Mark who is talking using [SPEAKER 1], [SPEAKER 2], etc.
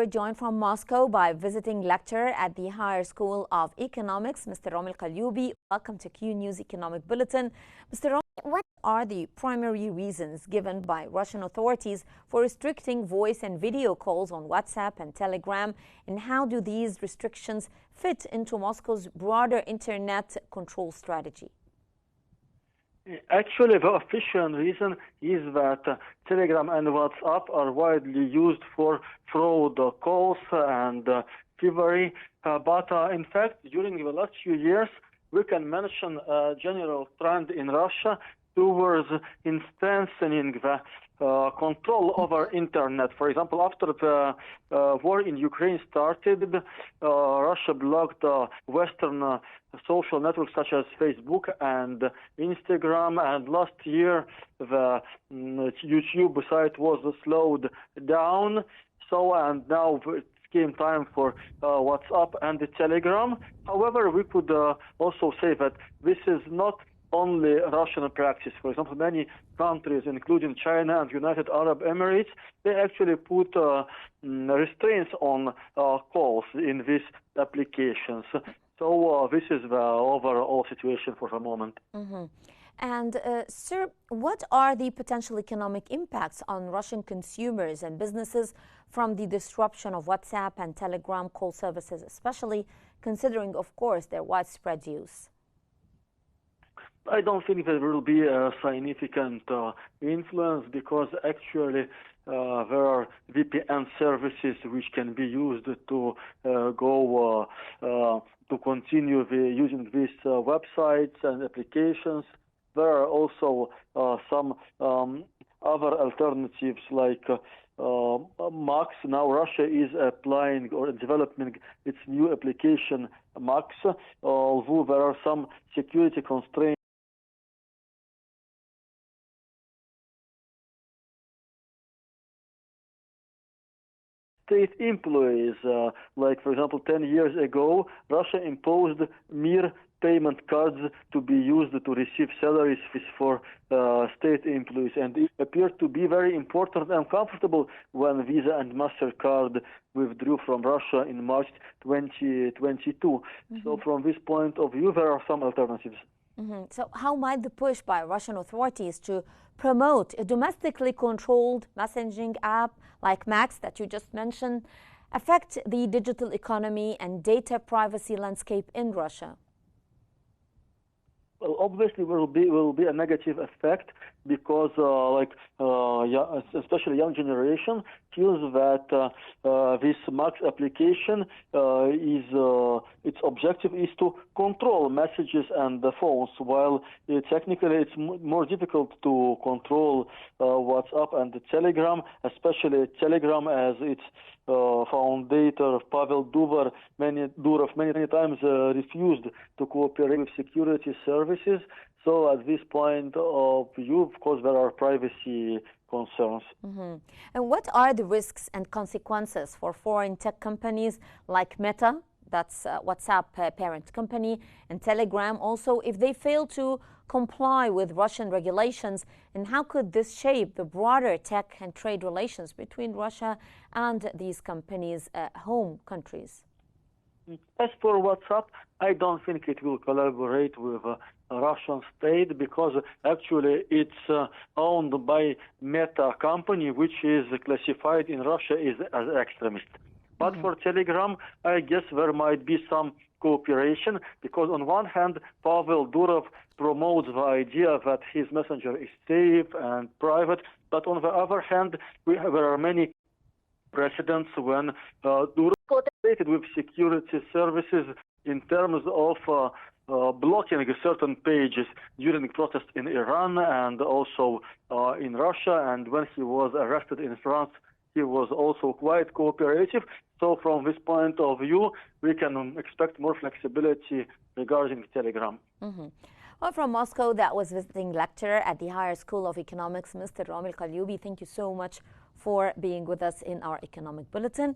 [SPEAKER 1] we're joined from Moscow by visiting lecturer at the Higher School of Economics, Mr. Rami Al-Qalyoubi. Welcome to Qnews Economic Bulletin. Mr. Rami, what are the primary reasons given by Russian authorities for restricting voice and video calls on WhatsApp and Telegram, and how do these restrictions fit into Moscow's broader internet control strategy?
[SPEAKER 2] Actually, the official reason is that Telegram and WhatsApp are widely used for fraud calls and thievery. But in fact, during the last few years, we can mention a general trend in Russia towards strengthening the control over internet. For example, after the war in Ukraine started, Russia blocked Western social networks such as Facebook and Instagram, and last year the YouTube site was slowed down. And now it came time for WhatsApp and Telegram. However, we could also say that this is not only Russian practice. For example, many countries, including China and United Arab Emirates, they actually put restraints on calls in these applications. So this is the overall situation for the moment.
[SPEAKER 1] Mm-hmm. And sir, what are the potential economic impacts on Russian consumers and businesses from the disruption of WhatsApp and Telegram call services, especially considering, of course, their widespread use?
[SPEAKER 2] I don't think there will be a significant influence, because actually there are VPN services which can be used to continue using these websites and applications. There are also some other alternatives like Max. Now Russia is applying or developing its new application Max, although there are some security constraints. State employees, like for example 10 years ago, Russia imposed mere payment cards to be used to receive salaries for state employees, and it appeared to be very important and comfortable when Visa and MasterCard withdrew from Russia in March 2022. Mm-hmm. So from this point of view, there are some alternatives.
[SPEAKER 1] Mm-hmm. So how might the push by Russian authorities to promote a domestically controlled messaging app like Max that you just mentioned affect the digital economy and data privacy landscape in Russia?
[SPEAKER 2] Well, obviously, will be a negative effect, because especially young generation feels that this Max application its objective is to control messages and the phones, while technically it's more difficult to control WhatsApp and Telegram, especially Telegram, as its founder Pavel Durov many times refused to cooperate with security services. So at this point of view, of course, there are privacy concerns.
[SPEAKER 1] Mm-hmm. And what are the risks and consequences for foreign tech companies like Meta, that's WhatsApp parent company, and Telegram also, if they fail to comply with Russian regulations? And how could this shape the broader tech and trade relations between Russia and these companies' home countries?
[SPEAKER 2] As for WhatsApp, I don't think it will collaborate with Russian state, because actually it's owned by Meta company, which is classified in Russia as extremist. But for Telegram, I guess there might be some cooperation, because on one hand, Pavel Durov promotes the idea that his messenger is safe and private, but on the other hand, there are many precedents when Durov cooperated with security services in terms of blocking certain pages during protests in Iran and also in Russia. And when he was arrested in France, he was also quite cooperative. So from this point of view, we can expect more flexibility regarding Telegram.
[SPEAKER 1] Mm-hmm. Well, from Moscow, that was visiting lecturer at the Higher School of Economics, Mr. Rami Al-Qalyoubi. Thank you so much for being with us in our Economic Bulletin.